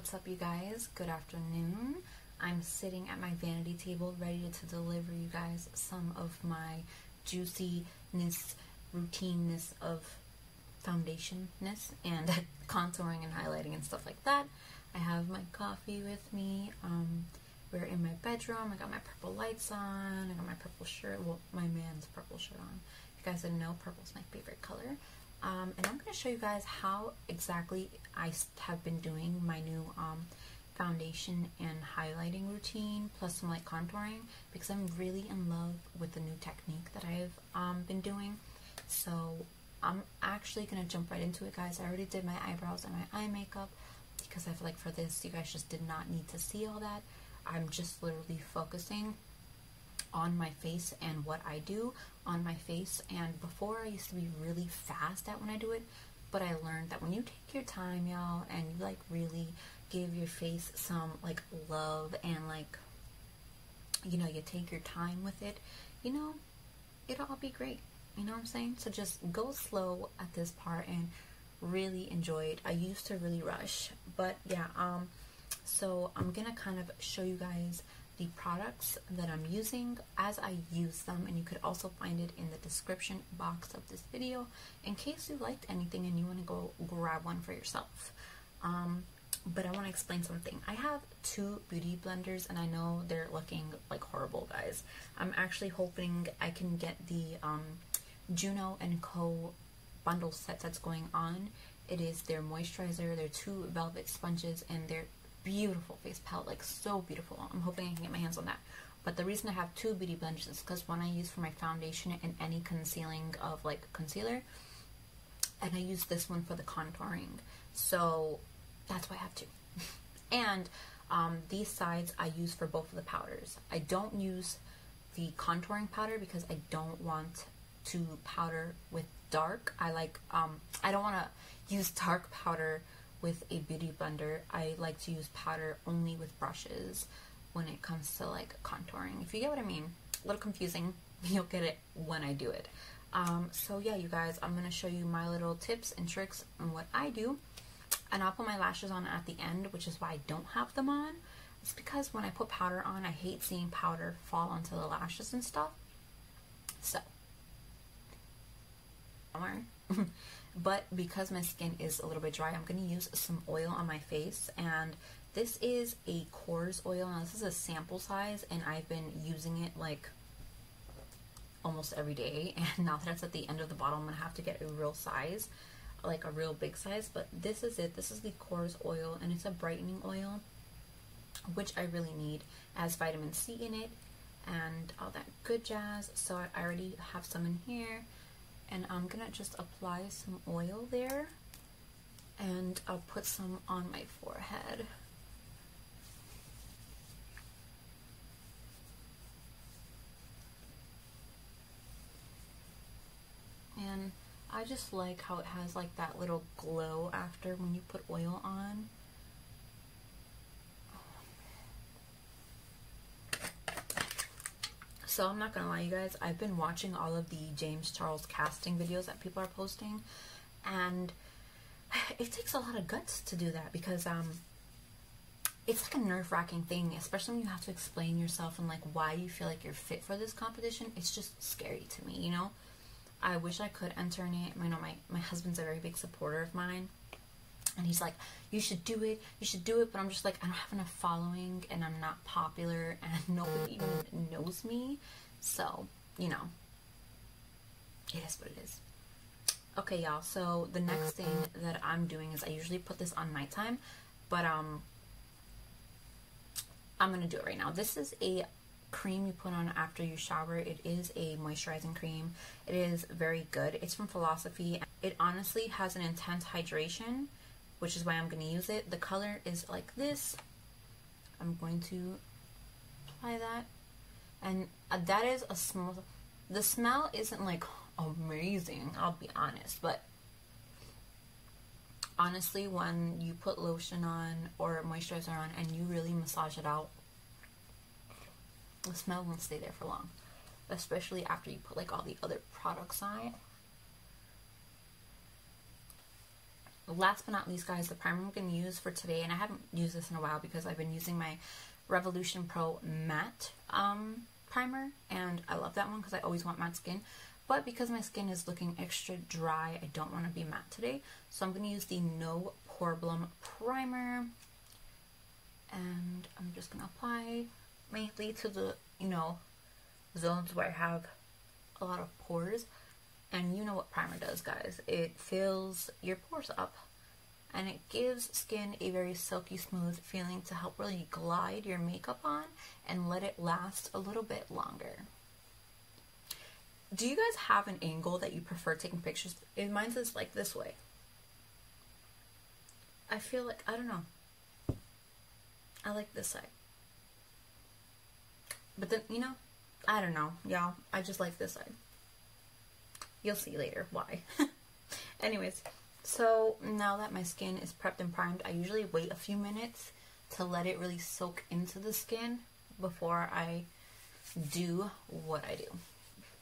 What's up, you guys? Good afternoon. I'm sitting at my vanity table ready to deliver you guys some of my juiciness, routineness of foundationness and contouring and highlighting and stuff like that. I have my coffee with me. We're in my bedroom. I got my purple lights on. I got my purple shirt. Well, my man's purple shirt on. If you guys didn't know, purple's my favorite color. And I'm going to show you guys how exactly I have been doing my new foundation and highlighting routine, plus some light contouring, because I'm really in love with the new technique that I've been doing. So I'm actually going to jump right into it, guys. I already did my eyebrows and my eye makeup, because I feel like for this, you guys just did not need to see all that. I'm just literally focusing on my face and what I do on my face. And before, I used to be really fast at when I do it, but I learned that when you take your time, y'all, and you like really give your face some like love and like, you know, you take your time with it, you know, it'll all be great. You know what I'm saying? So just go slow at this part and really enjoy it. I used to really rush, but yeah, so I'm gonna kind of show you guys the products that I'm using as I use them, and you could also find it in the description box of this video in case you liked anything and you want to go grab one for yourself. But I want to explain something. I have two beauty blenders and I know they're looking like horrible, guys. I'm actually hoping I can get the Juno & Co bundle set that's going on. It is their moisturizer, their two velvet sponges, and their beautiful face palette, like so beautiful. I'm hoping I can get my hands on that. But the reason I have two beauty blenders is because one I use for my foundation and any concealing of like concealer, and I use this one for the contouring. So that's why I have two. And these sides I use for both of the powders. I don't use the contouring powder because I don't want to powder with dark. I like I don't want to use dark powder with a beauty blender. I like to use powder only with brushes when it comes to like contouring. If you get what I mean. A little confusing. You'll get it when I do it. So yeah, you guys, I'm gonna show you my little tips and tricks on what I do, and I'll put my lashes on at the end, which is why I don't have them on. It's because when I put powder on, I hate seeing powder fall onto the lashes and stuff. So but because my skin is a little bit dry, I'm going to use some oil on my face, and this is a Korres oil. Now this is a sample size, and I've been using it like almost every day, and now that it's at the end of the bottle, I'm going to have to get a real size, like a real big size. But this is it. This is the Korres oil, and it's a brightening oil, which I really need. It has vitamin C in it and all that good jazz. So I already have some in here, and I'm gonna just apply some oil there, and I'll put some on my forehead. And I just like how it has like that little glow after when you put oil on. So I'm not gonna lie, you guys, I've been watching all of the James Charles casting videos that people are posting, and it takes a lot of guts to do that, because it's like a nerve-wracking thing, especially when you have to explain yourself and like why you feel like you're fit for this competition. It's just scary to me, you know. I wish I could enter in it. You know, my husband's a very big supporter of mine, and he's like, you should do it, but I'm just like, I don't have enough following, and I'm not popular, and nobody even knows me. So, you know, it is what it is. Okay, y'all, so the next thing that I'm doing is I usually put this on nighttime, but I'm gonna do it right now. This is a cream you put on after you shower. It is a moisturizing cream. It is very good. It's from Philosophy. It honestly has an intense hydration, which is why I'm going to use it. The color is like this. I'm going to apply that, and that is a small. The smell isn't like amazing, I'll be honest, but honestly, when you put lotion on or moisturizer on and you really massage it out, the smell won't stay there for long, especially after you put like all the other products on it. last but not least, guys, the primer I'm going to use for today, and I haven't used this in a while because I've been using my Revolution Pro Matte primer, and I love that one because I always want matte skin. But because my skin is looking extra dry, I don't want to be matte today. So I'm going to use the No Pore-blem Primer. And I'm just going to apply mainly to the, you know, zones where I have a lot of pores. And you know what primer does, guys. It fills your pores up. And it gives skin a very silky smooth feeling to help really glide your makeup on and let it last a little bit longer. Do you guys have an angle that you prefer taking pictures? Mine is like this way. I feel like, I don't know. I like this side. But then, you know, I don't know, y'all. I just like this side. You'll see later why. Anyways, so now that my skin is prepped and primed, I usually wait a few minutes to let it really soak into the skin before I do what I do.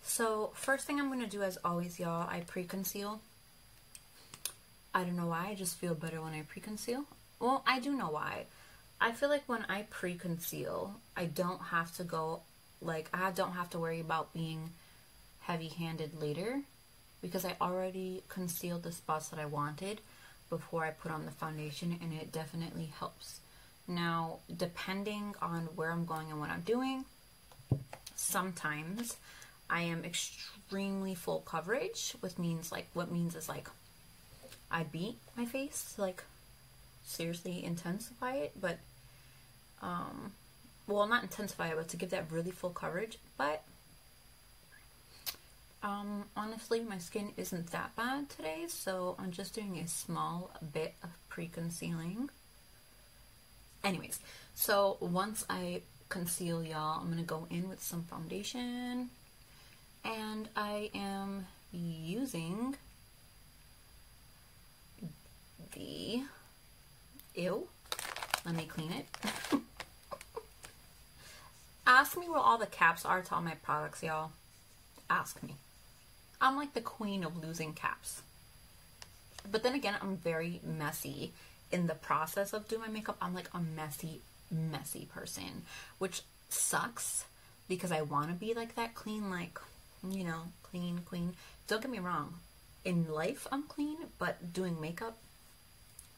So first thing I'm going to do, as always, y'all, I pre-conceal. I don't know why, I just feel better when I pre-conceal. Well, I do know why. I feel like when I pre-conceal, I don't have to go, like, I don't have to worry about being heavy-handed later because I already concealed the spots that I wanted before I put on the foundation, and it definitely helps. Now, depending on where I'm going and what I'm doing, sometimes I am extremely full coverage, which means like, what means is like I beat my face to like seriously intensify it, but well, not intensify it, but to give that really full coverage. But honestly, my skin isn't that bad today, so I'm just doing a small bit of pre-concealing. Anyways, so once I conceal, y'all, I'm gonna go in with some foundation. And I am using the, let me clean it. Ask me where all the caps are to all my products, y'all. Ask me. I'm like the queen of losing caps. But then again, I'm very messy in the process of doing my makeup. I'm like a messy person, which sucks because I want to be like that clean, like, you know, clean. Don't get me wrong. In life, I'm clean, but doing makeup,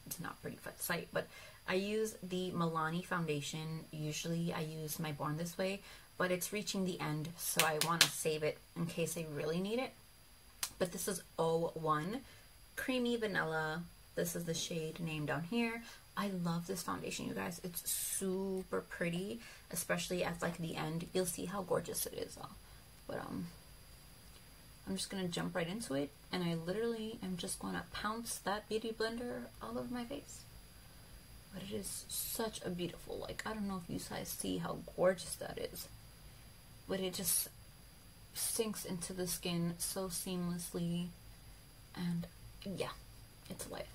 it's not pretty for the sight. But I use the Milani Foundation. Usually I use my Born This Way, but it's reaching the end, so I want to save it in case I really need it. But this is 01 Creamy Vanilla. This is the shade name down here. I love this foundation, you guys. It's super pretty, especially at like the end. You'll see how gorgeous it is. But I'm just gonna jump right into it, and I literally am just gonna pounce that beauty blender all over my face. But it is such a beautiful, like, I don't know if you guys see how gorgeous that is, but it just sinks into the skin so seamlessly, and yeah, it's life.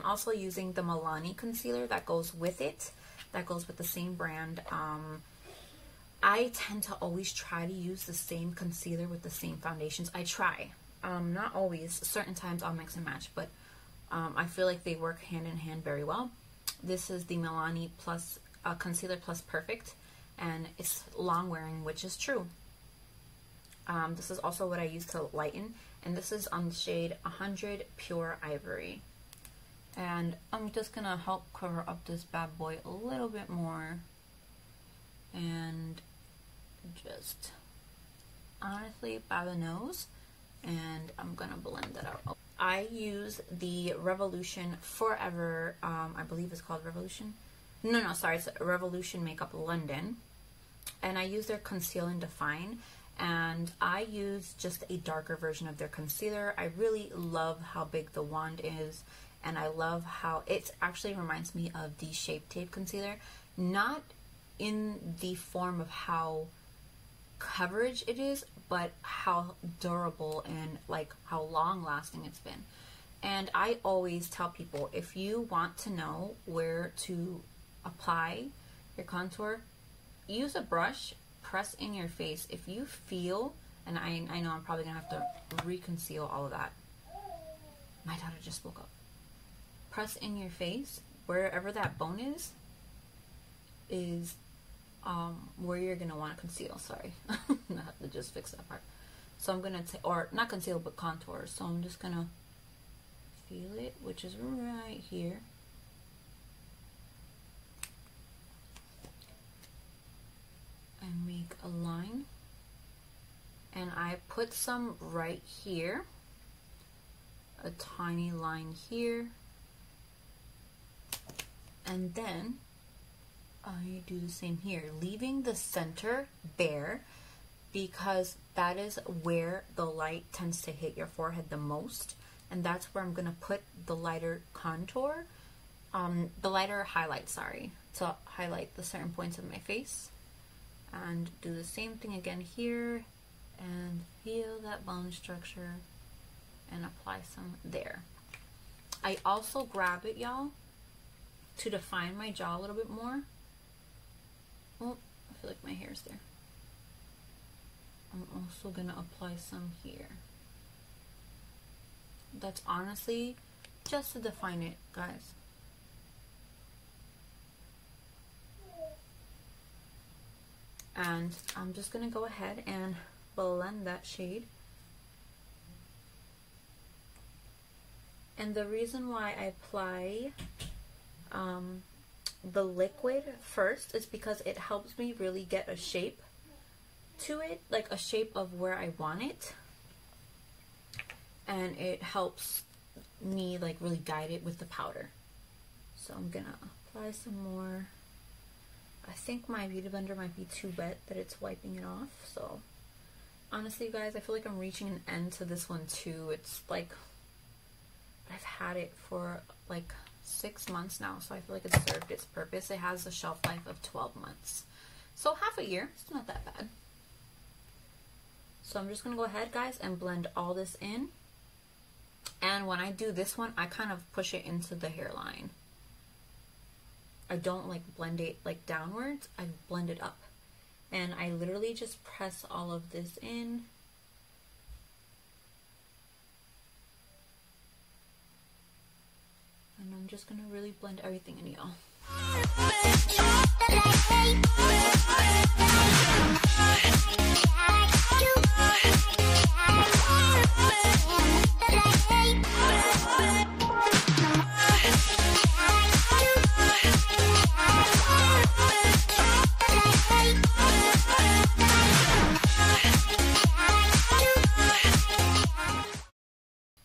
Also using the Milani Concealer that goes with it, that goes with the same brand. I tend to always try to use the same concealer with the same foundations. I try, not always. Certain times I'll mix and match, but I feel like they work hand in hand very well. This is the Milani Plus Concealer Plus Perfect, and it's long wearing, which is true. This is also what I use to lighten, and this is on the shade 100 Pure Ivory. And I'm just going to help cover up this bad boy a little bit more. And just honestly by the nose. And I'm going to blend that out. I use the Revolution Forever, I believe it's called Revolution. No, sorry, it's Revolution Makeup London. And I use their Conceal and Define. and I use just a darker version of their concealer. I really love how big the wand is, and I love how it actually reminds me of the Shape Tape concealer, not in the form of how coverage it is, but how durable and like how long lasting it's been. And I always tell people, if you want to know where to apply your contour, use a brush, press in your face. If you feel, and I know I'm probably gonna have to reconceal all of that. My daughter just woke up. Press in your face, wherever that bone is where you're gonna want to conceal. Sorry, I have to just fix that part. So I'm gonna or not conceal, but contour. So I'm just gonna feel it, which is right here. And make a line. And I put some right here. A tiny line here. And then I do the same here, leaving the center bare because that is where the light tends to hit your forehead the most, and that's where I'm going to put the lighter contour, the lighter highlight, sorry, to highlight the certain points of my face. And do the same thing again here, and feel that bone structure, and apply some there. I also grab it, y'all, to define my jaw a little bit more. Oh, I feel like my hair's there. I'm also gonna apply some here. That's honestly just to define it, guys. And I'm just gonna go ahead and blend that shade. And the reason why I apply the liquid first is because it helps me really get a shape to it, like a shape of where I want it, and it helps me like really guide it with the powder. So I'm gonna apply some more. I think my beauty blender might be too wet that it's wiping it off. So honestly, guys, I feel like I'm reaching an end to this one too. It's like I've had it for like 6 months now, so I feel like it's served its purpose. It has a shelf life of 12 months, so half a year. It's not that bad. So I'm just gonna go ahead, guys, and blend all this in. And when I do this one, I kind of push it into the hairline. I don't like blend it like downwards, I blend it up. And I literally just press all of this in. And I'm just gonna really blend everything in, y'all.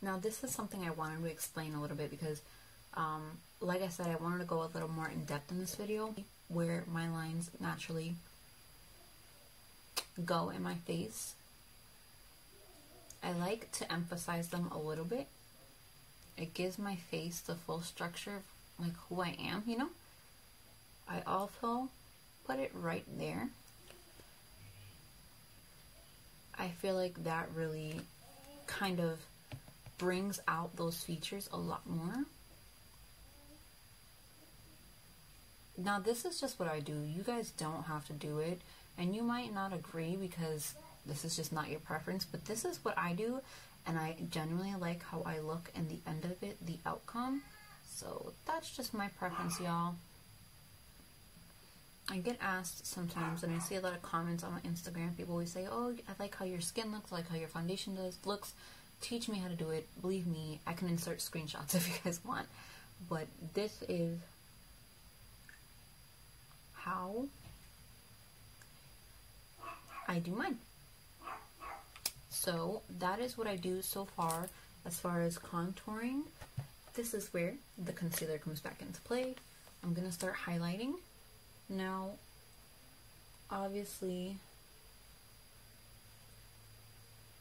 Now this is something I wanted to explain a little bit because like I said, I wanted to go a little more in depth in this video where my lines naturally go in my face. I like to emphasize them a little bit. It gives my face the full structure of like who I am, you know. I also put it right there. I feel like that really kind of brings out those features a lot more. Now this is just what I do. You guys don't have to do it, and you might not agree because this is just not your preference, but this is what I do, and I genuinely like how I look in the end of it, the outcome. So that's just my preference, y'all. I get asked sometimes, and I see a lot of comments on my Instagram. People always say, oh, I like how your skin looks, I like how your foundation looks. Teach me how to do it. Believe me, I can insert screenshots if you guys want. But this is how I do mine. So that is what I do so far as contouring. This is where the concealer comes back into play. I'm gonna start highlighting. Now, obviously,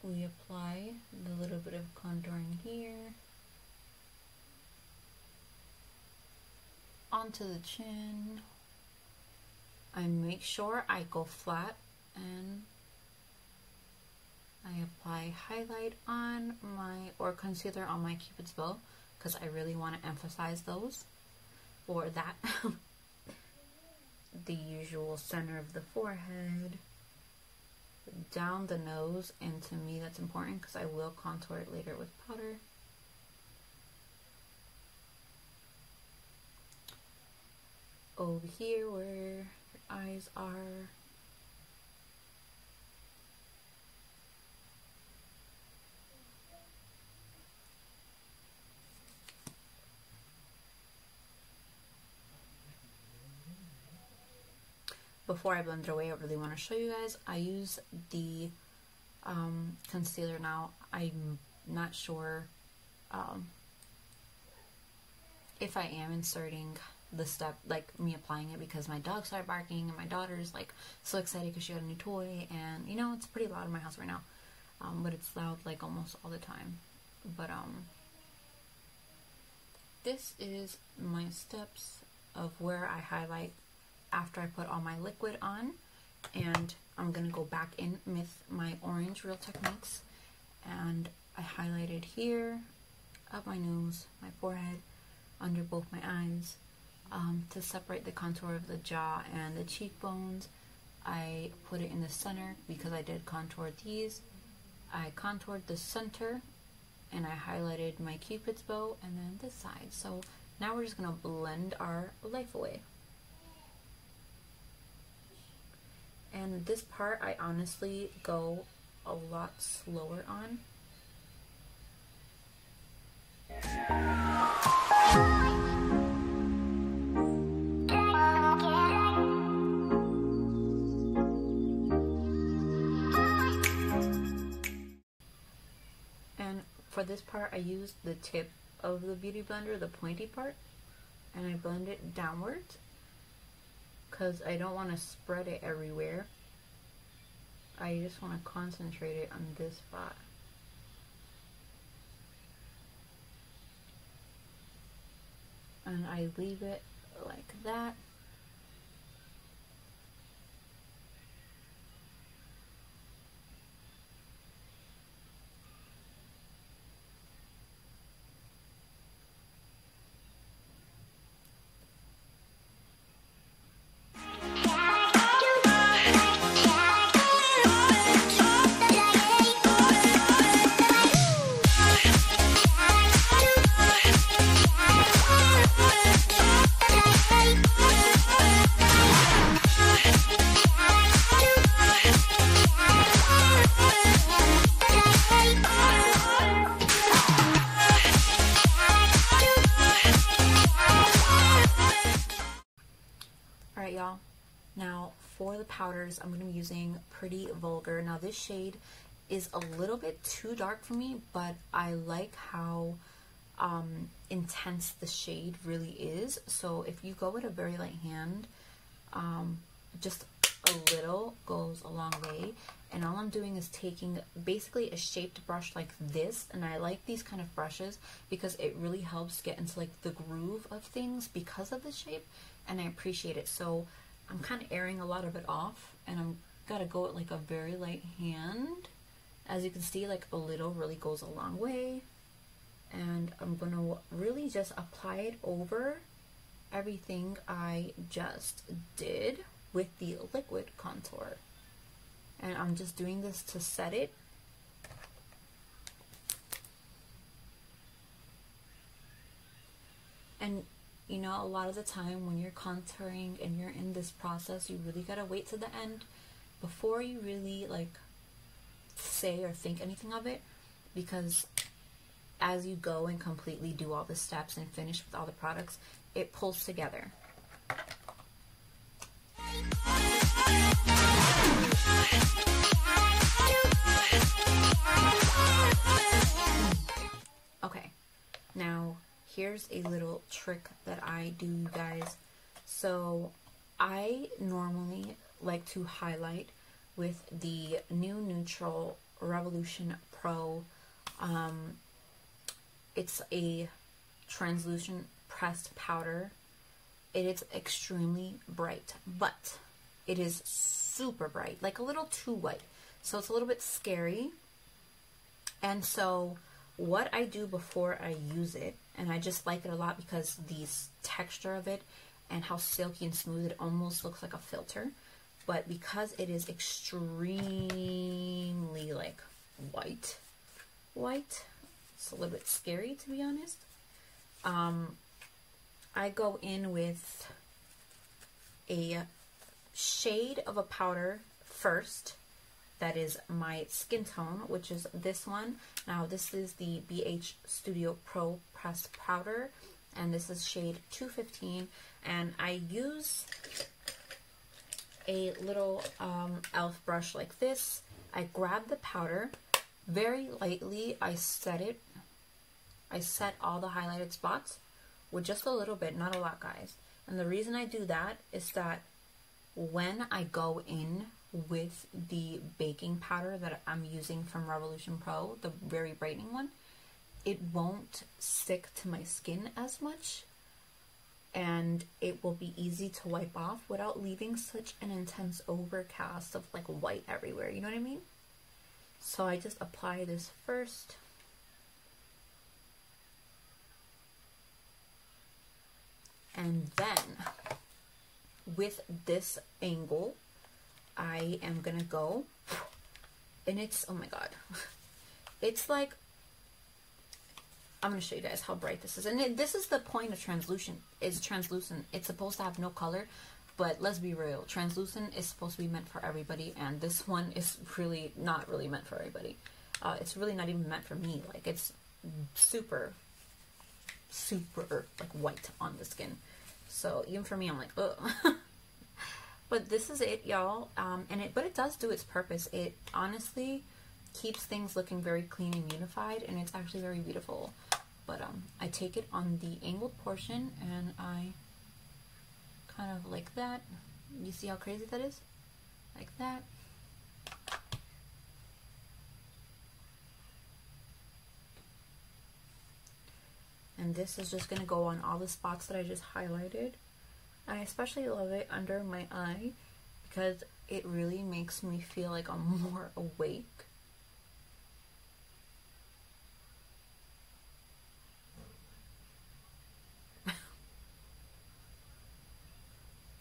we apply the little bit of contouring here onto the chin. I make sure I go flat and I apply highlight on my, or concealer on my Cupid's bow, because I really want to emphasize those, or that. The usual center of the forehead, down the nose, and to me that's important because I will contour it later with powder. Over here where your eyes are. Before I blend it away, I really want to show you guys, I use the concealer now. I'm not sure if I am inserting the step, like me applying it, because my dog started barking and my daughter's like so excited because she got a new toy, and you know, it's pretty loud in my house right now, but it's loud like almost all the time. But this is my steps of where I highlight after I put all my liquid on, and I'm gonna go back in with my orange Real Techniques, and I highlighted here, up my nose, my forehead, under both my eyes, to separate the contour of the jaw and the cheekbones. I put it in the center because I did contour these. I contoured the center, and I highlighted my Cupid's bow, and then this side. So now we're just gonna blend our life away. And this part I honestly go a lot slower on. And for this part I use the tip of the Beauty Blender, the pointy part, and I blend it downwards, because I don't want to spread it everywhere. I just want to concentrate it on this spot. And I leave it like that. Alright y'all, now for the powders, I'm going to be using Pretty Vulgar. Now this shade is a little bit too dark for me, but I like how intense the shade really is. So if you go with a very light hand, just a little goes a long way. And all I'm doing is taking basically a shaped brush like this, and I like these kind of brushes because it really helps get into like the groove of things because of the shape, and I appreciate it. So I'm kind of airing a lot of it off, and I'm gotta go with like a very light hand. As you can see, like a little really goes a long way, and I'm gonna really just apply it over everything I just did with the liquid contour. And I'm just doing this to set it. And you know, a lot of the time when you're contouring and you're in this process, you really gotta wait to the end before you really like say or think anything of it, because as you go and completely do all the steps and finish with all the products, it pulls together. Okay, now here's a little trick that I do, you guys. So I normally like to highlight with the New Neutral Revolution Pro. It's a translucent pressed powder. It is extremely bright, but it is super bright, like a little too white. So it's a little bit scary. And so what I do before I use it, and I just like it a lot because the texture of it and how silky and smooth, it almost looks like a filter. But because it is extremely like white, it's a little bit scary, to be honest. I go in with a shade of a powder first that is my skin tone, which is this one. Now this is the BH Studio Pro Pressed Powder, and this is shade 215, and I use a little e.l.f. brush like this. I grab the powder very lightly. I set all the highlighted spots with just a little bit, not a lot, guys. And the reason I do that is that when I go in with the baking powder that I'm using from Revolution Pro, the very brightening one, it won't stick to my skin as much, and it will be easy to wipe off without leaving such an intense overcast of like white everywhere, you know what I mean? So I just apply this first. And then with this angle, I am gonna go, and it's, oh my god, it's like, I'm gonna show you guys how bright this is. And this is the point of translucent. It's translucent. It's supposed to have no color, but let's be real, translucent is supposed to be meant for everybody, and this one is really not really meant for everybody. It's really not even meant for me. Like, it's super like white on the skin. So even for me, I'm like, ugh. But this is it, y'all. But it does do its purpose. It honestly keeps things looking very clean and unified, and it's actually very beautiful. But I take it on the angled portion, and I kind of like that. You see how crazy that is? Like that. And this is just going to go on all the spots that I just highlighted. I especially love it under my eye because it really makes me feel like I'm more awake.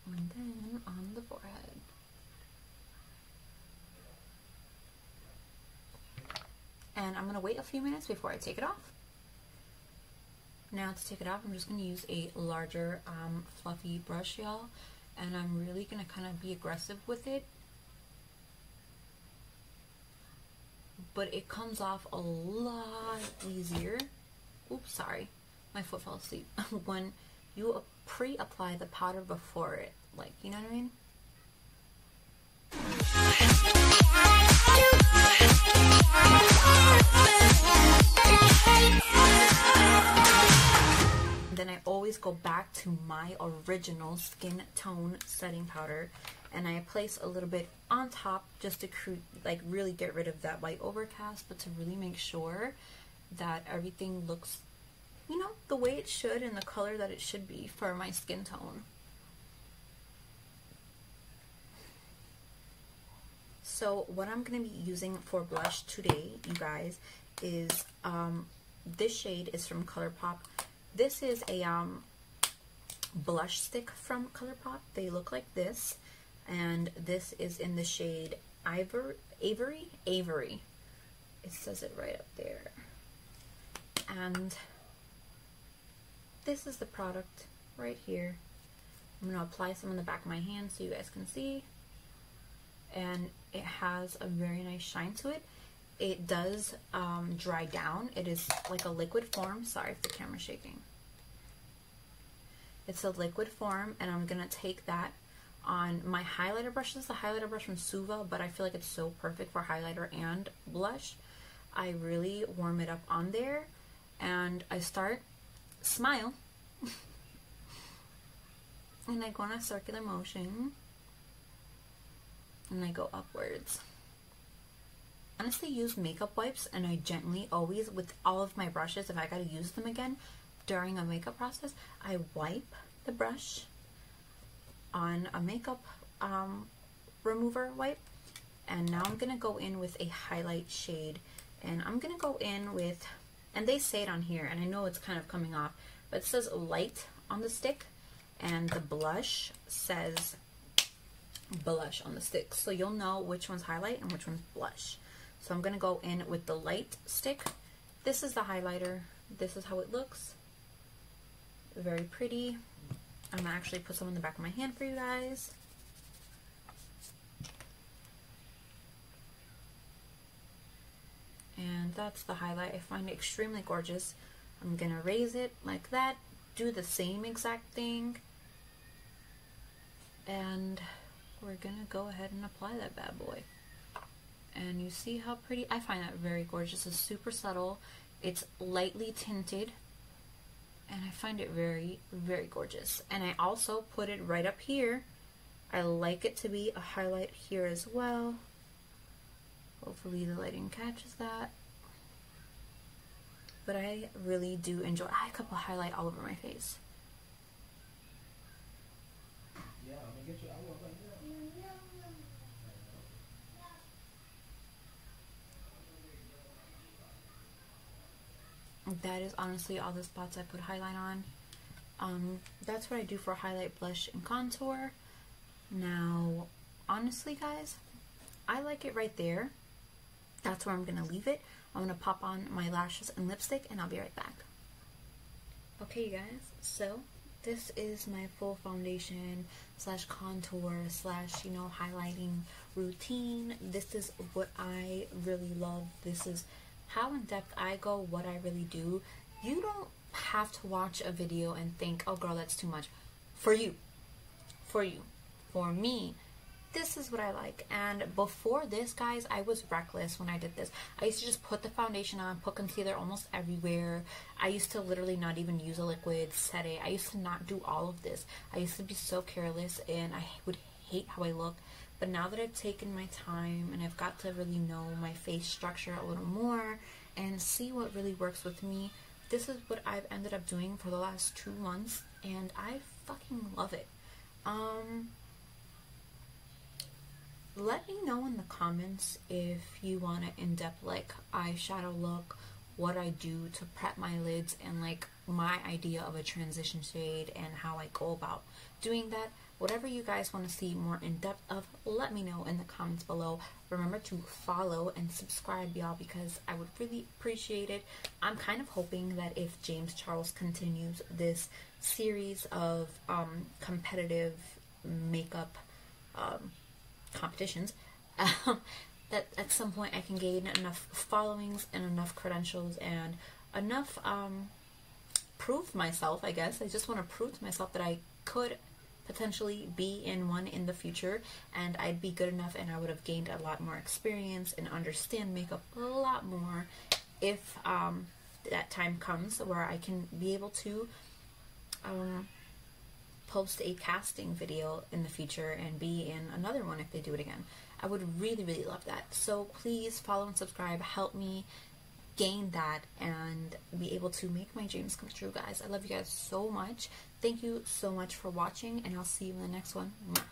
And then on the forehead. And I'm going to wait a few minutes before I take it off. Now to take it off, I'm just going to use a larger fluffy brush, y'all, and I'm really going to kind of be aggressive with it, but it comes off a lot easier. Oops, sorry, my foot fell asleep. When you pre-apply the powder before it, like, you know what I mean? Then I always go back to my original skin tone setting powder, and I place a little bit on top just to like really get rid of that white overcast, but to really make sure that everything looks, you know, the way it should and the color that it should be for my skin tone. So what I'm going to be using for blush today, you guys, is this shade is from Colourpop. This is a blush stick from Colourpop. They look like this, and this is in the shade Avery. It says it right up there. And this is the product right here. I'm going to apply some on the back of my hand so you guys can see. And it has a very nice shine to it. It does dry down. It is like a liquid form. Sorry if the camera's shaking. It's a liquid form, and I'm going to take that on my highlighter brush. This is the highlighter brush from Suva, but I feel like it's so perfect for highlighter and blush. I really warm it up on there, and I start smile. And I go in a circular motion, and I go upwards. honestly use makeup wipes, and I gently always, with all of my brushes, if I gotta use them again during a makeup process, I wipe the brush on a makeup remover wipe. And now I'm gonna go in with a highlight shade, and I'm gonna go in with, and they say it on here, and I know it's kind of coming off, but it says light on the stick, and the blush says blush on the stick, so you'll know which one's highlight and which one's blush. So I'm gonna go in with the light stick. This is the highlighter. This is how it looks. Very pretty. I'm gonna actually put some in the back of my hand for you guys. And that's the highlight. I find it extremely gorgeous. I'm gonna raise it like that, do the same exact thing, and we're gonna go ahead and apply that bad boy. And you see how pretty? I find that very gorgeous. It's super subtle. It's lightly tinted, and I find it very, very gorgeous. And I also put it right up here. I like it to be a highlight here as well. Hopefully the lighting catches that. But I really do enjoy. I could put highlight all over my face. Yeah, I'm gonna get you. I will right now. That is honestly all the spots I put highlight on. That's what I do for highlight, blush, and contour. Now, honestly, guys, I like it right there. That's where I'm gonna leave it. I'm gonna pop on my lashes and lipstick, and I'll be right back. Okay, you guys, so this is my full foundation slash contour slash, you know, highlighting routine. This is what I really love. This is how in depth I go, what I really do. You don't have to watch a video and think, oh girl, that's too much. For you, for me, this is what I like. And before this, guys, I was reckless when I did this. I used to just put the foundation on, put concealer almost everywhere. I used to literally not even use a liquid, set it. I used to not do all of this. I used to be so careless, and I would hate how I look. But now that I've taken my time and I've got to really know my face structure a little more and see what really works with me, this is what I've ended up doing for the last 2 months, and I fucking love it. Let me know in the comments if you want an in-depth like eyeshadow look, what I do to prep my lids, and like my idea of a transition shade and how I go about doing that. Whatever you guys want to see more in-depth of, let me know in the comments below. Remember to follow and subscribe, y'all, because I would really appreciate it. I'm kind of hoping that if James Charles continues this series of competitive makeup competitions, that at some point I can gain enough followings and enough credentials and enough prove myself, I guess. I just want to prove to myself that I could potentially be in one in the future, and I'd be good enough, and I would have gained a lot more experience and understand makeup a lot more if that time comes where I can be able to post a casting video in the future and be in another one if they do it again. I would really, really love that. So please follow and subscribe. Help me gain that and be able to make my dreams come true, guys. I love you guys so much. Thank you so much for watching, and I'll see you in the next one. Mwah.